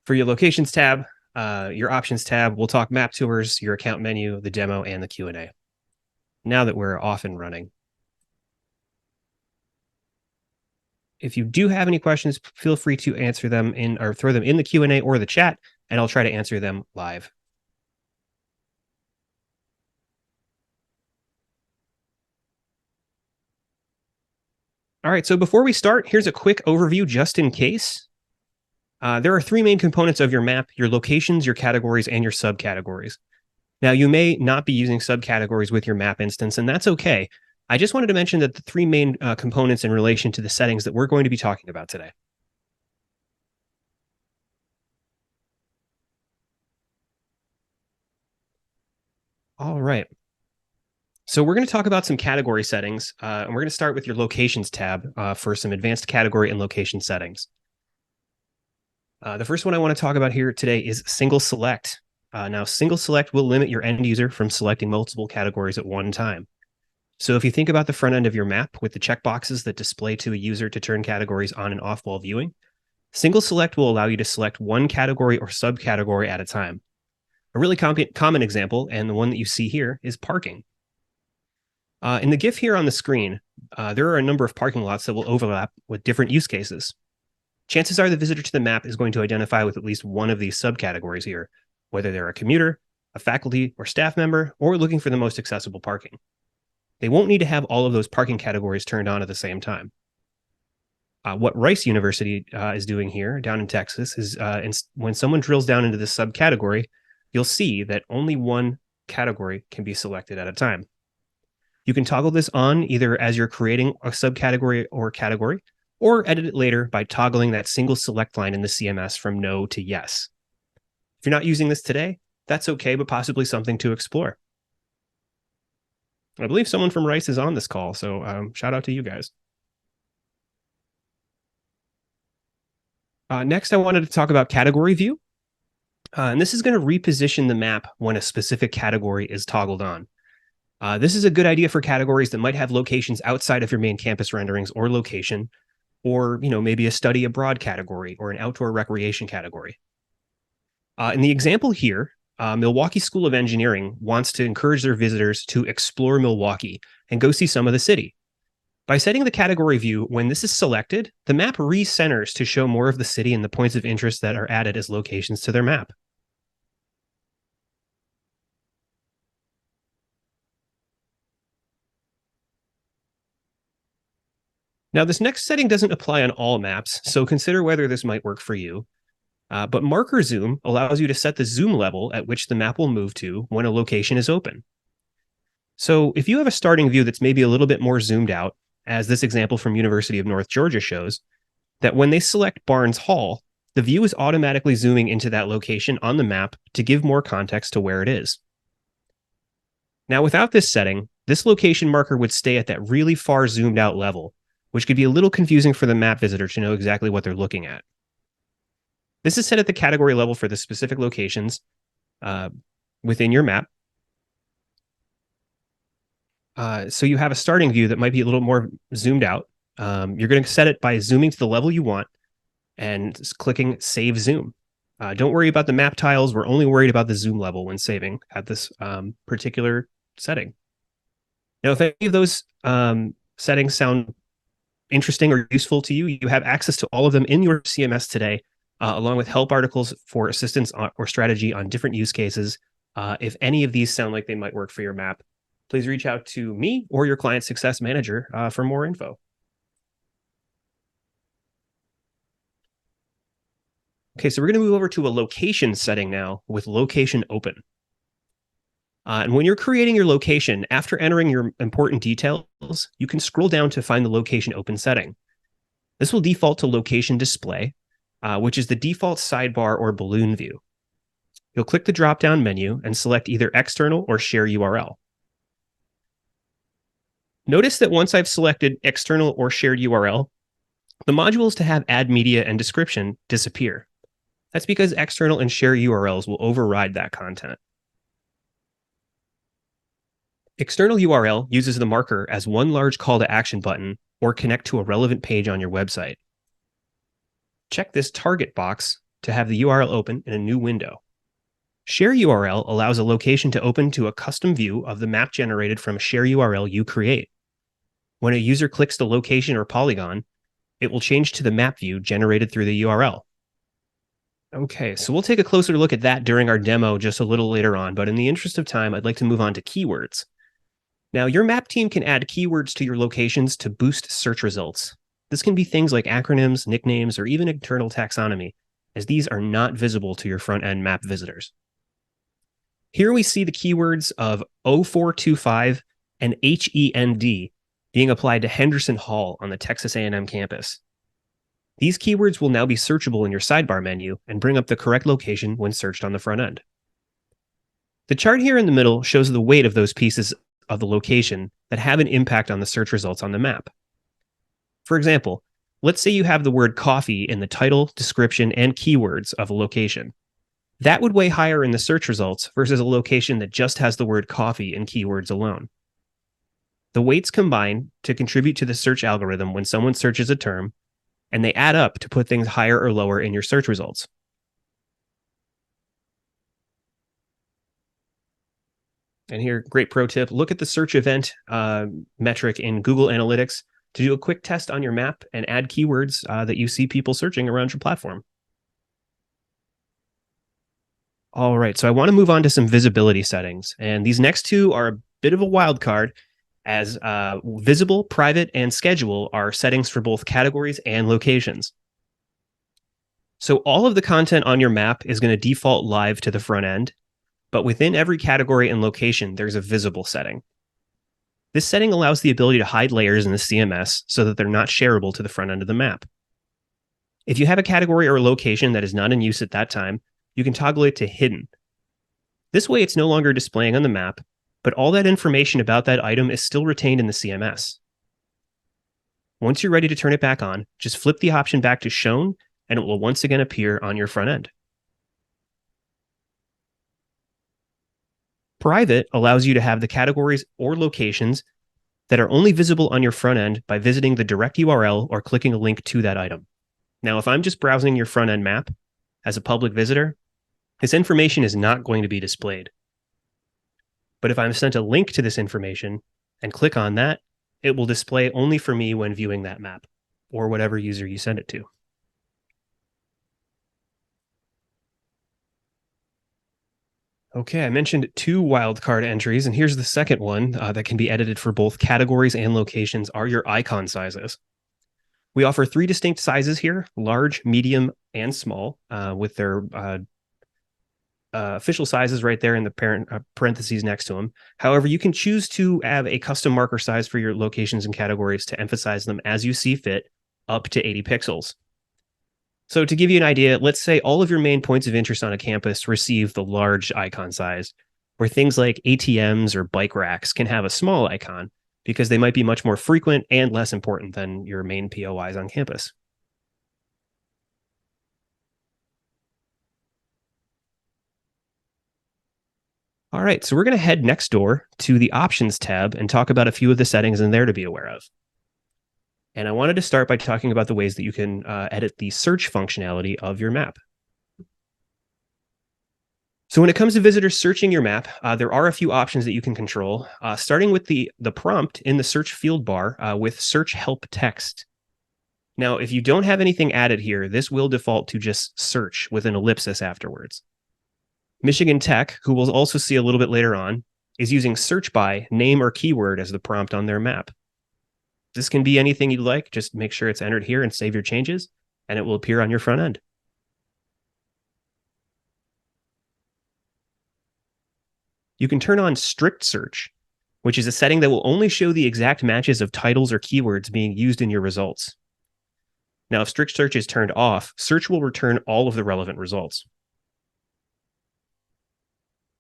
For your locations tab, your options tab, we'll talk map tours, your account menu, the demo, and the Q&A. Now that we're off and running. If you do have any questions, feel free to answer them or throw them in the Q&A or the chat, and I'll try to answer them live. All right, so before we start, here's a quick overview just in case. There are three main components of your map: your locations, your categories, and your subcategories. Now, you may not be using subcategories with your map instance, and that's okay. I just wanted to mention that the three main components in relation to the settings that we're going to be talking about today. All right. So we're going to talk about some category settings, and we're going to start with your locations tab for some advanced category and location settings. The first one I want to talk about here today is single select. Now, single select will limit your end user from selecting multiple categories at one time. So if you think about the front end of your map with the checkboxes that display to a user to turn categories on and off while viewing, single select will allow you to select one category or subcategory at a time. A really common example, and the one that you see here, is parking. In the GIF here on the screen, there are a number of parking lots that will overlap with different use cases. Chances are the visitor to the map is going to identify with at least one of these subcategories here, whether they're a commuter, a faculty or staff member, or looking for the most accessible parking. They won't need to have all of those parking categories turned on at the same time. What Rice University is doing here down in Texas is when someone drills down into this subcategory, you'll see that only one category can be selected at a time. You can toggle this on either as you're creating a subcategory or category, or edit it later by toggling that single select line in the CMS from no to yes. If you're not using this today, that's okay, but possibly something to explore. I believe someone from Rice is on this call, so shout out to you guys. Next, I wanted to talk about category view. And this is going to reposition the map when a specific category is toggled on. This is a good idea for categories that might have locations outside of your main campus renderings or location, or maybe a study abroad category or an outdoor recreation category. In the example here, Milwaukee School of Engineering wants to encourage their visitors to explore Milwaukee and go see some of the city. By setting the category view, when this is selected, the map recenters to show more of the city and the points of interest that are added as locations to their map. Now, this next setting doesn't apply on all maps, so consider whether this might work for you. But marker zoom allows you to set the zoom level at which the map will move to when a location is open. So if you have a starting view that's maybe a little bit more zoomed out, as this example from University of North Georgia shows, that when they select Barnes Hall, the view is automatically zooming into that location on the map to give more context to where it is. Now, without this setting, this location marker would stay at that really far zoomed out level, which could be a little confusing for the map visitor to know exactly what they're looking at. This is set at the category level for the specific locations within your map. So you have a starting view that might be a little more zoomed out. You're going to set it by zooming to the level you want and clicking Save Zoom. Don't worry about the map tiles. We're only worried about the zoom level when saving at this particular setting. Now, if any of those settings sound interesting or useful to you, you have access to all of them in your CMS today, along with help articles for assistance or strategy on different use cases. If any of these sound like they might work for your map, please reach out to me or your client success manager for more info. Okay, so we're going to move over to a location setting now with location open. And when you're creating your location, after entering your important details, you can scroll down to find the location open setting. This will default to location display, which is the default sidebar or balloon view. You'll click the drop-down menu and select either external or share URL. Notice that once I've selected external or shared URL, the modules to have add media and description disappear. That's because external and share URLs will override that content. External URL uses the marker as one large call to action button or connect to a relevant page on your website. Check this target box to have the URL open in a new window. Share URL allows a location to open to a custom view of the map generated from a share URL you create. When a user clicks the location or polygon, it will change to the map view generated through the URL. Okay, so we'll take a closer look at that during our demo just a little later on, but in the interest of time, I'd like to move on to keywords. Now, your map team can add keywords to your locations to boost search results. This can be things like acronyms, nicknames, or even internal taxonomy, as these are not visible to your front-end map visitors. Here we see the keywords of 0425 and HEND being applied to Henderson Hall on the Texas A&M campus. These keywords will now be searchable in your sidebar menu and bring up the correct location when searched on the front end. The chart here in the middle shows the weight of those pieces of the location that have an impact on the search results on the map. For example, let's say you have the word coffee in the title, description, and keywords of a location. That would weigh higher in the search results versus a location that just has the word coffee in keywords alone. The weights combine to contribute to the search algorithm when someone searches a term, and they add up to put things higher or lower in your search results. And here, great pro tip, look at the search event metric in Google Analytics to do a quick test on your map and add keywords that you see people searching around your platform. All right, so I want to move on to some visibility settings. And these next two are a bit of a wild card, as visible, private, and schedule are settings for both categories and locations. So all of the content on your map is going to default live to the front end, but within every category and location, there's a visible setting. This setting allows the ability to hide layers in the CMS so that they're not shareable to the front end of the map. If you have a category or a location that is not in use at that time, you can toggle it to hidden. This way, it's no longer displaying on the map, but all that information about that item is still retained in the CMS. Once you're ready to turn it back on, just flip the option back to shown, and it will once again appear on your front end. Private allows you to have the categories or locations that are only visible on your front end by visiting the direct URL or clicking a link to that item. Now, if I'm just browsing your front end map as a public visitor, this information is not going to be displayed. But if I'm sent a link to this information and click on that, it will display only for me when viewing that map or whatever user you send it to. Okay, I mentioned 2 wildcard entries, and here's the second one that can be edited for both categories and locations are your icon sizes. We offer 3 distinct sizes here, large, medium, and small, with their official sizes right there in the parentheses next to them. However, you can choose to have a custom marker size for your locations and categories to emphasize them as you see fit, up to 80 pixels. So to give you an idea, let's say all of your main points of interest on a campus receive the large icon size, where things like ATMs or bike racks can have a small icon because they might be much more frequent and less important than your main POIs on campus. All right, so we're going to head next door to the Options tab and talk about a few of the settings in there to be aware of. And I wanted to start by talking about the ways that you can edit the search functionality of your map. So when it comes to visitors searching your map, there are a few options that you can control, starting with the prompt in the search field bar with search help text. Now, if you don't have anything added here, this will default to just search with an ellipsis afterwards. Michigan Tech, who we'll also see a little bit later on, is using search by name or keyword as the prompt on their map. This can be anything you'd like. Just make sure it's entered here and save your changes, and it will appear on your front end. You can turn on strict search, which is a setting that will only show the exact matches of titles or keywords being used in your results. Now, if strict search is turned off, search will return all of the relevant results.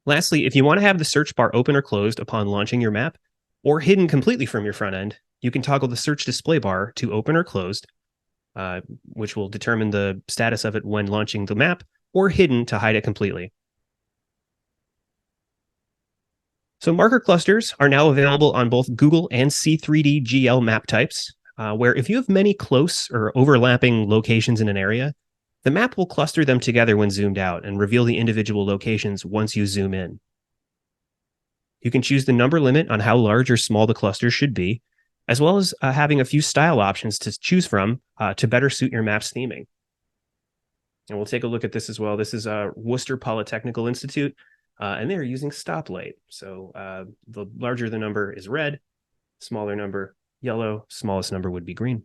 Lastly, if you want to have the search bar open or closed upon launching your map, or hidden completely from your front end, you can toggle the search display bar to open or closed, which will determine the status of it when launching the map, or hidden to hide it completely. So marker clusters are now available on both Google and C3D GL map types, where if you have many close or overlapping locations in an area, The map will cluster them together when zoomed out and reveal the individual locations once you zoom in. You can choose the number limit on how large or small the clusters should be, as well as having a few style options to choose from to better suit your map's theming. And we'll take a look at this as well. This is Worcester Polytechnical Institute, and they're using stoplight. So the larger the number is red, smaller number yellow, smallest number would be green.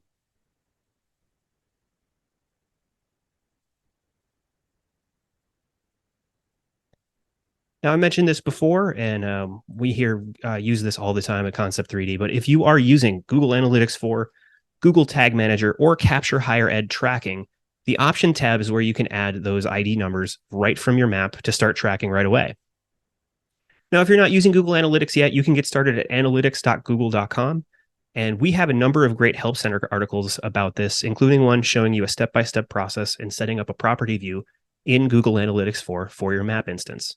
Now, I mentioned this before, and we here use this all the time at Concept3D. But if you are using Google Analytics 4, Google Tag Manager, or Capture Higher Ed tracking, the option tab is where you can add those ID numbers right from your map to start tracking right away. Now, if you're not using Google Analytics yet, you can get started at analytics.google.com. And we have a number of great Help Center articles about this, including one showing you a step-by-step process in setting up a property view in Google Analytics 4 for your map instance.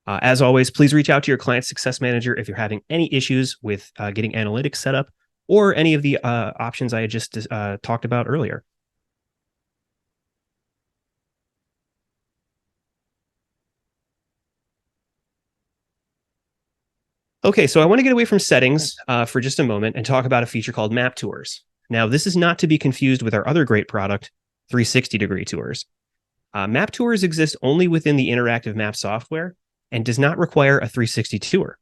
As always, please reach out to your client success manager if you're having any issues with getting analytics set up or any of the options I had just talked about earlier. Okay, so I want to get away from settings for just a moment and talk about a feature called Map Tours. Now, this is not to be confused with our other great product, 360-degree tours. Map Tours exist only within the interactive map software and does not require a 360 tour.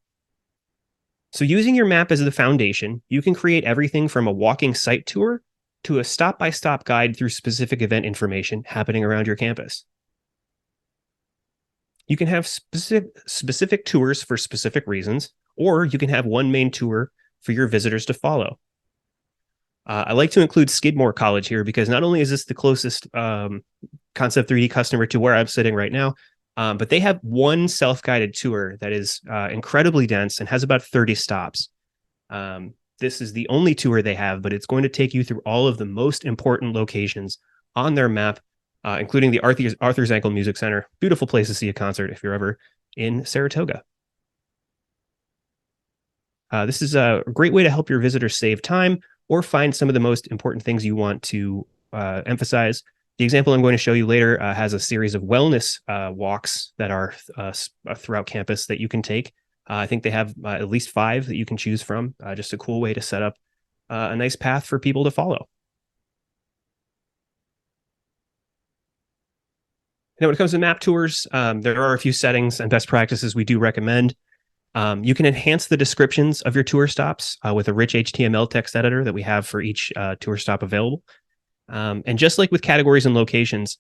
So using your map as the foundation, you can create everything from a walking site tour to a stop-by-stop guide through specific event information happening around your campus. You can have specific tours for specific reasons, or you can have one main tour for your visitors to follow. I like to include Skidmore College here because not only is this the closest Concept3D customer to where I'm sitting right now, but they have one self-guided tour that is incredibly dense and has about 30 stops. This is the only tour they have, but it's going to take you through all of the most important locations on their map, including the Arthur's Ankle Music Center. Beautiful place to see a concert if you're ever in Saratoga. This is a great way to help your visitors save time or find some of the most important things you want to emphasize. The example I'm going to show you later has a series of wellness walks that are throughout campus that you can take. I think they have at least 5 that you can choose from. Just a cool way to set up a nice path for people to follow. Now, when it comes to map tours, there are a few settings and best practices we do recommend. You can enhance the descriptions of your tour stops with a rich HTML text editor that we have for each tour stop available. And just like with categories and locations,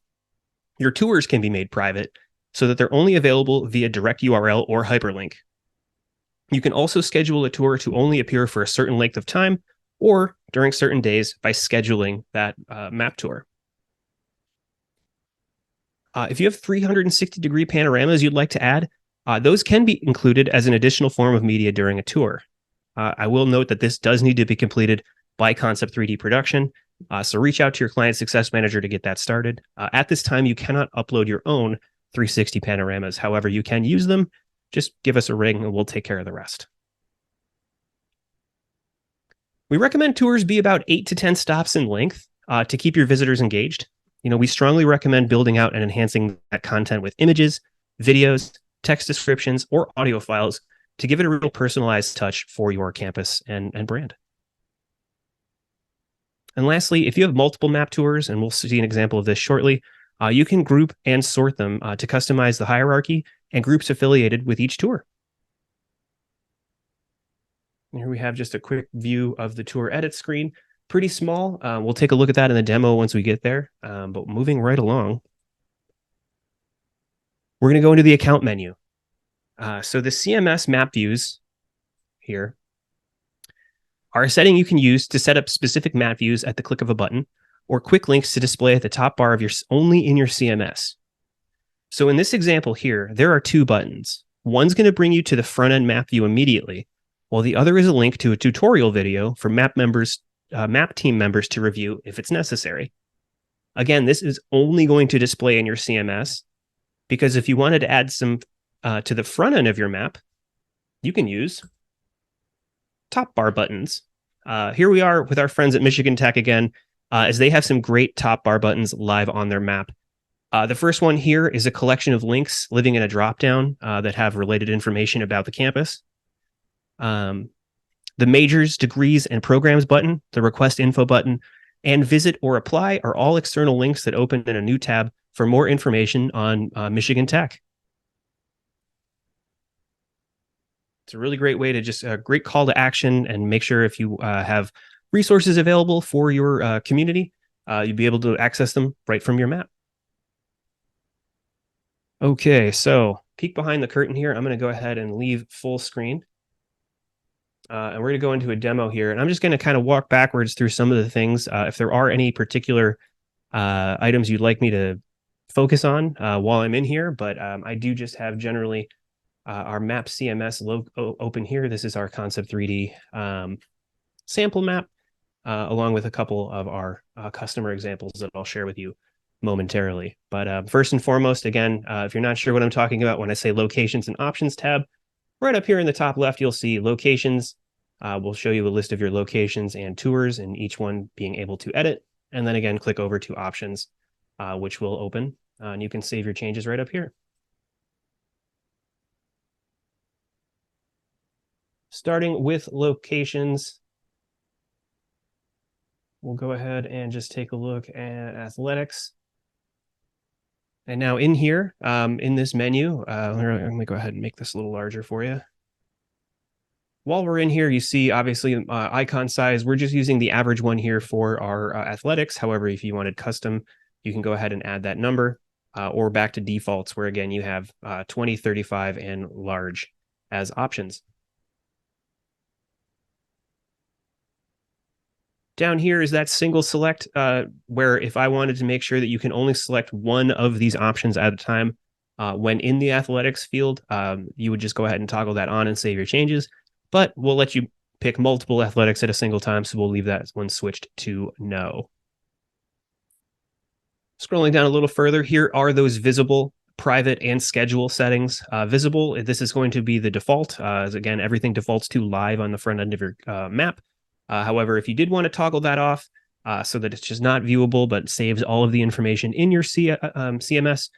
your tours can be made private so that they're only available via direct URL or hyperlink. You can also schedule a tour to only appear for a certain length of time or during certain days by scheduling that map tour. If you have 360-degree panoramas you'd like to add, those can be included as an additional form of media during a tour. I will note that this does need to be completed by Concept3D Production, so reach out to your client success manager to get that started. At this time, you cannot upload your own 360 panoramas. However, you can use them. Just give us a ring and we'll take care of the rest. We recommend tours be about 8 to 10 stops in length to keep your visitors engaged. We strongly recommend building out and enhancing that content with images, videos, text descriptions, or audio files to give it a real personalized touch for your campus and brand. And lastly, if you have multiple map tours, and we'll see an example of this shortly, you can group and sort them to customize the hierarchy and groups affiliated with each tour. Here we have just a quick view of the tour edit screen. Pretty small. We'll take a look at that in the demo once we get there. But moving right along, we're going to go into the account menu. So the CMS map views here are a setting you can use to set up specific map views at the click of a button or quick links to display at the top bar of only in your CMS. So in this example here, there are 2 buttons. One's going to bring you to the front end map view immediately, while the other is a link to a tutorial video for map team members to review if it's necessary. Again, this is only going to display in your CMS because if you wanted to add some to the front end of your map, you can use top bar buttons. Here we are with our friends at Michigan Tech again. as they have some great top bar buttons live on their map. The first one here is a collection of links living in a dropdown that have related information about the campus. The majors, degrees, and programs button, the request info button, and visit or apply are all external links that open in a new tab for more information on Michigan Tech. It's a really great way to just a great call to action and make sure if you have resources available for your community, you'll be able to access them right from your map. Okay, so peek behind the curtain here. I'm going to go ahead and leave full screen. And we're going to go into a demo here. And I'm just going to kind of walk backwards through some of the things. If there are any particular items you'd like me to focus on while I'm in here, but I do just have generally our map CMS open here. This is our Concept3D sample map, along with a couple of our customer examples that I'll share with you momentarily. But first and foremost, again, if you're not sure what I'm talking about when I say locations and options tab, right up here in the top left, you'll see locations. We'll show you a list of your locations and tours, and each one being able to edit. And then again, click over to options, which will open, and you can save your changes right up here. Starting with locations, we'll go ahead and just take a look at athletics. And now in here, in this menu, let me go ahead and make this a little larger for you. While we're in here, you see obviously icon size. We're just using the average one here for our athletics. However, if you wanted custom, you can go ahead and add that number or back to defaults where again, you have 20, 35, and large as options. Down here is that single select where if I wanted to make sure that you can only select one of these options at a time when in the athletics field, you would just go ahead and toggle that on and save your changes. But we'll let you pick multiple athletics at a single time, so we'll leave that one switched to no. Scrolling down a little further, here are those visible, private, and schedule settings. Visible, this is going to be the default. As again, everything defaults to live on the front end of your map. However, if you did want to toggle that off so that it's just not viewable but saves all of the information in your CMS,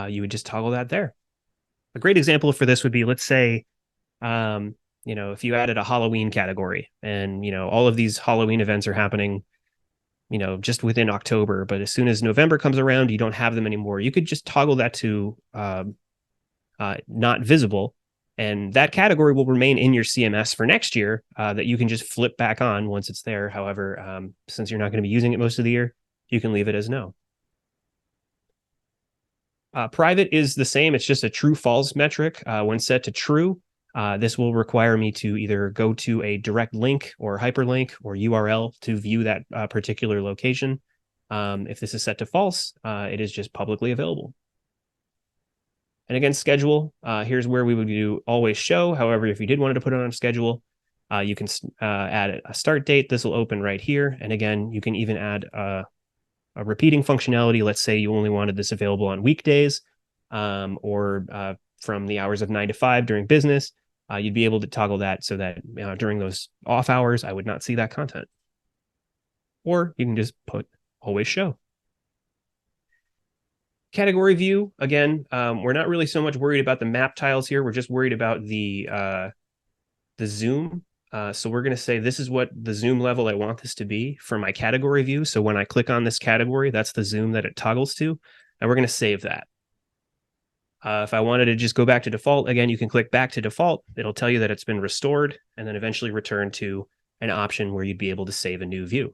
you would just toggle that there. A great example for this would be, let's say, if you added a Halloween category and, all of these Halloween events are happening, just within October, but as soon as November comes around, you don't have them anymore. You could just toggle that to not visible. And that category will remain in your CMS for next year that you can just flip back on once it's there. However, since you're not going to be using it most of the year, you can leave it as no. Private is the same. It's just a true false metric. When set to true, this will require me to either go to a direct link or hyperlink or URL to view that particular location. If this is set to false, it is just publicly available. And again, schedule, here's where we would do always show. However, if you did want to put it on schedule, you can add a start date. This will open right here. And again, you can even add a repeating functionality. Let's say you only wanted this available on weekdays or from the hours of 9 to 5 during business. You'd be able to toggle that so that during those off hours, I would not see that content. Or you can just put always show. Category view, again, we're not really so much worried about the map tiles here. We're just worried about the zoom. So we're going to say this is what the zoom level I want this to be for my category view. So when I click on this category, that's the zoom that it toggles to. And we're going to save that. If I wanted to just go back to default, again, you can click back to default. It'll tell you that it's been restored and then eventually return to an option where you'd be able to save a new view.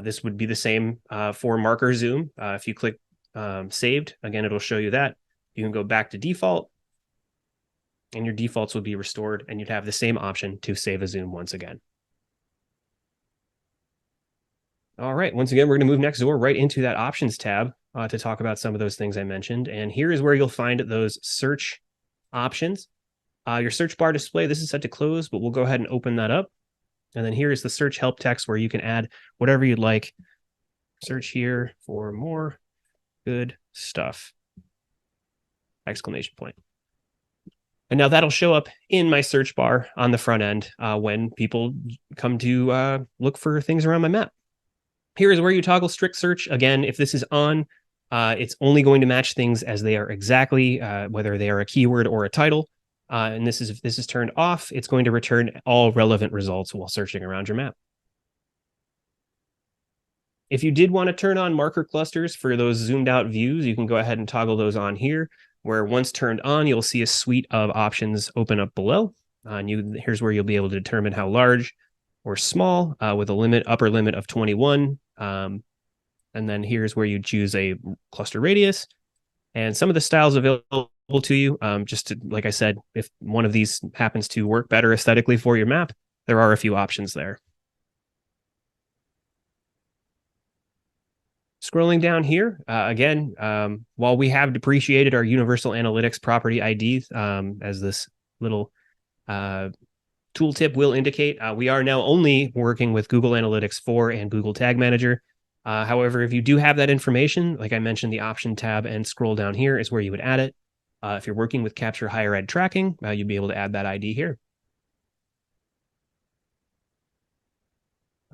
This would be the same for marker zoom. If you click saved, again, it'll show you that. You can go back to default and your defaults would be restored and you'd have the same option to save a zoom once again. All right, once again, we're going to move next door right into that options tab to talk about some of those things I mentioned. And here is where you'll find those search options. Your search bar display, this is set to close, but we'll go ahead and open that up. And then here is the search help text where you can add whatever you'd like. Search here for more good stuff. Exclamation point. And now that'll show up in my search bar on the front end when people come to look for things around my map. Here is where you toggle strict search. Again, if this is on, it's only going to match things as they are exactly, whether they are a keyword or a title. And this is if this is turned off, it's going to return all relevant results while searching around your map. If you did want to turn on marker clusters for those zoomed out views, you can go ahead and toggle those on here, where once turned on, you'll see a suite of options open up below. And here's where you'll be able to determine how large or small with a upper limit of 21. And then here's where you choose a cluster radius and some of the styles available to you. Like I said, if one of these happens to work better aesthetically for your map, there are a few options there. Scrolling down here, again, while we have depreciated our Universal Analytics property ID, as this little tooltip will indicate, we are now only working with Google Analytics 4 and Google Tag Manager. However, if you do have that information, like I mentioned, the option tab and scroll down here is where you would add it. If you're working with Capture Higher Ed tracking, you'd be able to add that ID here.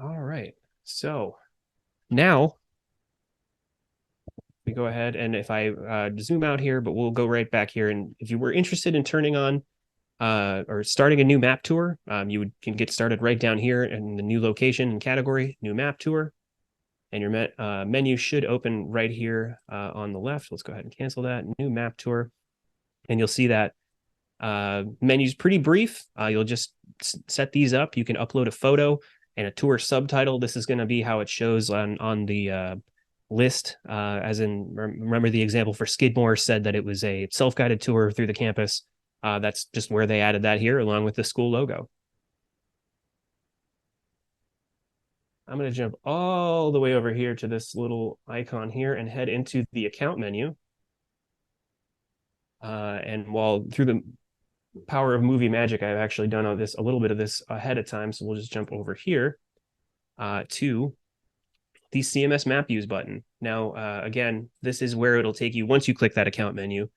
All right, so now we go ahead and if I zoom out here, but we'll go right back here. And if you were interested in turning on or starting a new map tour, you can get started right down here in the new location and category, new map tour. And your menu should open right here on the left. Let's go ahead and cancel that. New map tour. And you'll see that menu's pretty brief. You'll just set these up. You can upload a photo and a tour subtitle. This is going to be how it shows on the list, as in, remember the example for Skidmore said that it was a self-guided tour through the campus. That's just where they added that here along with the school logo. I'm going to jump all the way over here to this little icon here and head into the account menu. And while through the power of movie magic, I've actually done a little bit of this ahead of time. So we'll just jump over here to the CMS map views button. Now, again, this is where it'll take you once you click that account menu,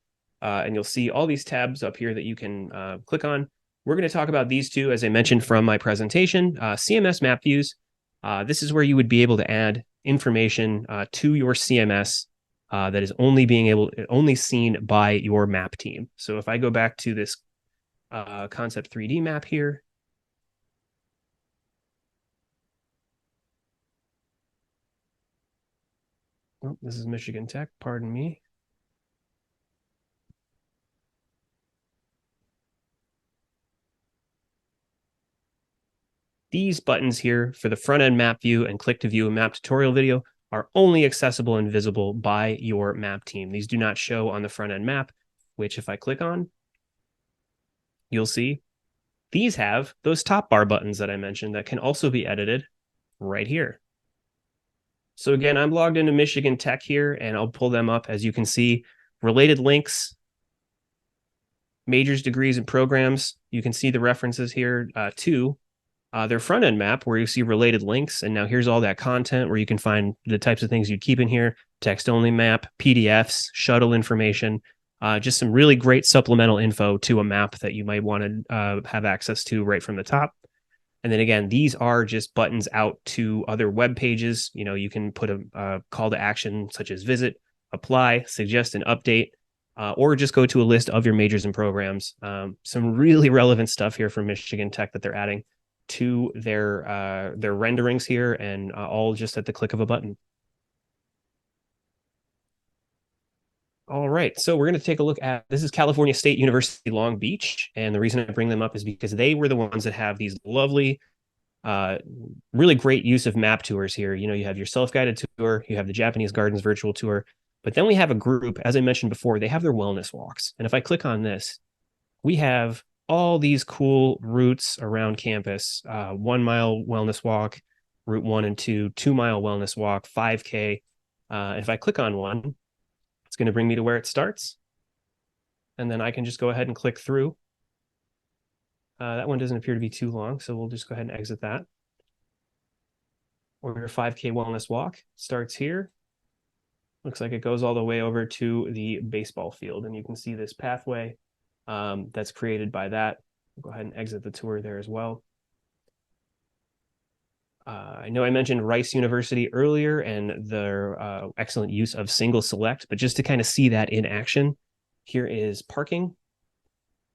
and you'll see all these tabs up here that you can click on. We're going to talk about these two, as I mentioned from my presentation. CMS map views. This is where you would be able to add information to your CMS that is only seen by your map team. So if I go back to this Concept3D map here, oh, this is Michigan Tech, pardon me. These buttons here for the front end map view and click to view a map tutorial video are only accessible and visible by your map team. These do not show on the front end map, which if I click on, you'll see these have those top bar buttons that I mentioned that can also be edited right here. So again, I'm logged into Michigan Tech here, and I'll pull them up. As you can see, related links, majors, degrees, and programs. You can see the references here to their front end map where you see related links. And now here's all that content where you can find the types of things you'd keep in here: text only map, PDFs, shuttle information, just some really great supplemental info to a map that you might want to have access to right from the top. And then again, these are just buttons out to other web pages. You know, you can put a call to action such as visit, apply, suggest an update, or just go to a list of your majors and programs. Some really relevant stuff here from Michigan Tech that they're adding to their renderings here, and all just at the click of a button. All right, so we're going to take a look at, this is California State University Long Beach, and the reason I bring them up is because they were the ones that have these lovely, really great use of map tours here. You know, you have your self-guided tour, you have the Japanese Gardens virtual tour, but then we have a group, as I mentioned before, they have their wellness walks. And if I click on this, we have all these cool routes around campus, 1 mile wellness walk, route 1 and 2, 2 mile wellness walk, 5K. If I click on one, it's going to bring me to where it starts. And then I can just go ahead and click through. That one doesn't appear to be too long, so we'll just go ahead and exit that. Or your 5K wellness walk starts here. Looks like it goes all the way over to the baseball field, and you can see this pathway that's created by that. Go ahead and exit the tour there as well. I know I mentioned Rice University earlier and their excellent use of single select, but just to kind of see that in action, here is parking.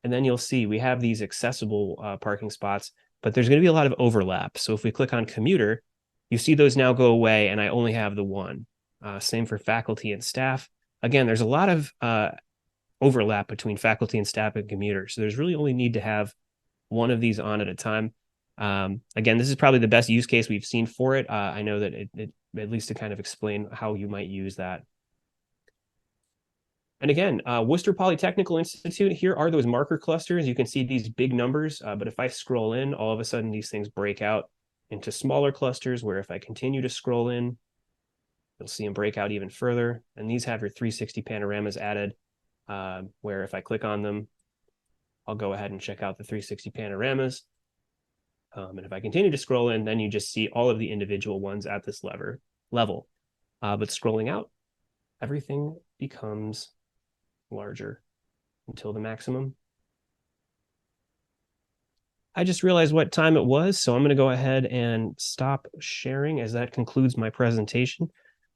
And then you'll see we have these accessible parking spots, but there's going to be a lot of overlap. So if we click on commuter, you see those now go away, and I only have the one. Same for faculty and staff. Again, there's a lot of overlap between faculty and staff and commuter. So there's really only need to have one of these on at a time. Again, this is probably the best use case we've seen for it. I know that it at least to kind of explain how you might use that. And again, Worcester Polytechnical Institute, here are those marker clusters. You can see these big numbers, but if I scroll in, all of a sudden these things break out into smaller clusters, where if I continue to scroll in, you'll see them break out even further. And these have your 360 panoramas added, where if I click on them, I'll go ahead and check out the 360 panoramas. And if I continue to scroll in, then you just see all of the individual ones at this level. But scrolling out, everything becomes larger until the maximum. I just realized what time it was, so I'm going to go ahead and stop sharing as that concludes my presentation.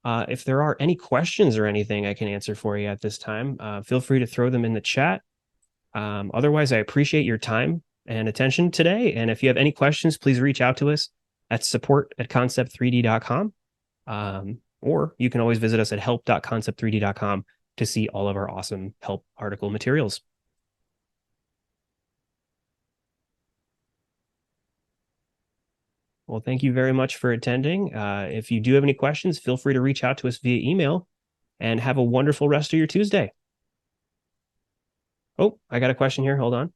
If there are any questions or anything I can answer for you at this time, feel free to throw them in the chat. Otherwise, I appreciate your time and attention today. And if you have any questions, please reach out to us at support@concept3d.com. Or you can always visit us at help.concept3d.com to see all of our awesome help article materials. Well, thank you very much for attending. If you do have any questions, feel free to reach out to us via email, and have a wonderful rest of your Tuesday. Oh, I got a question here. Hold on.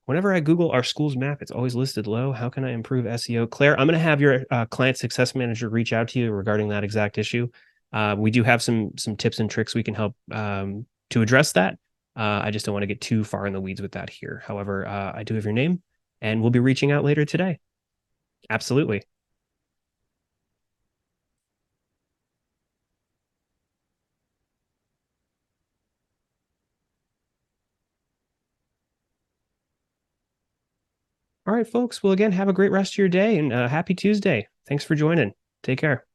Whenever I Google our school's map, it's always listed low. How can I improve SEO? Claire, I'm going to have your client success manager reach out to you regarding that exact issue. We do have some tips and tricks we can help to address that. I just don't want to get too far in the weeds with that here. However, I do have your name, and we'll be reaching out later today. Absolutely. All right, folks. Well, again, have a great rest of your day, and happy Tuesday. Thanks for joining. Take care.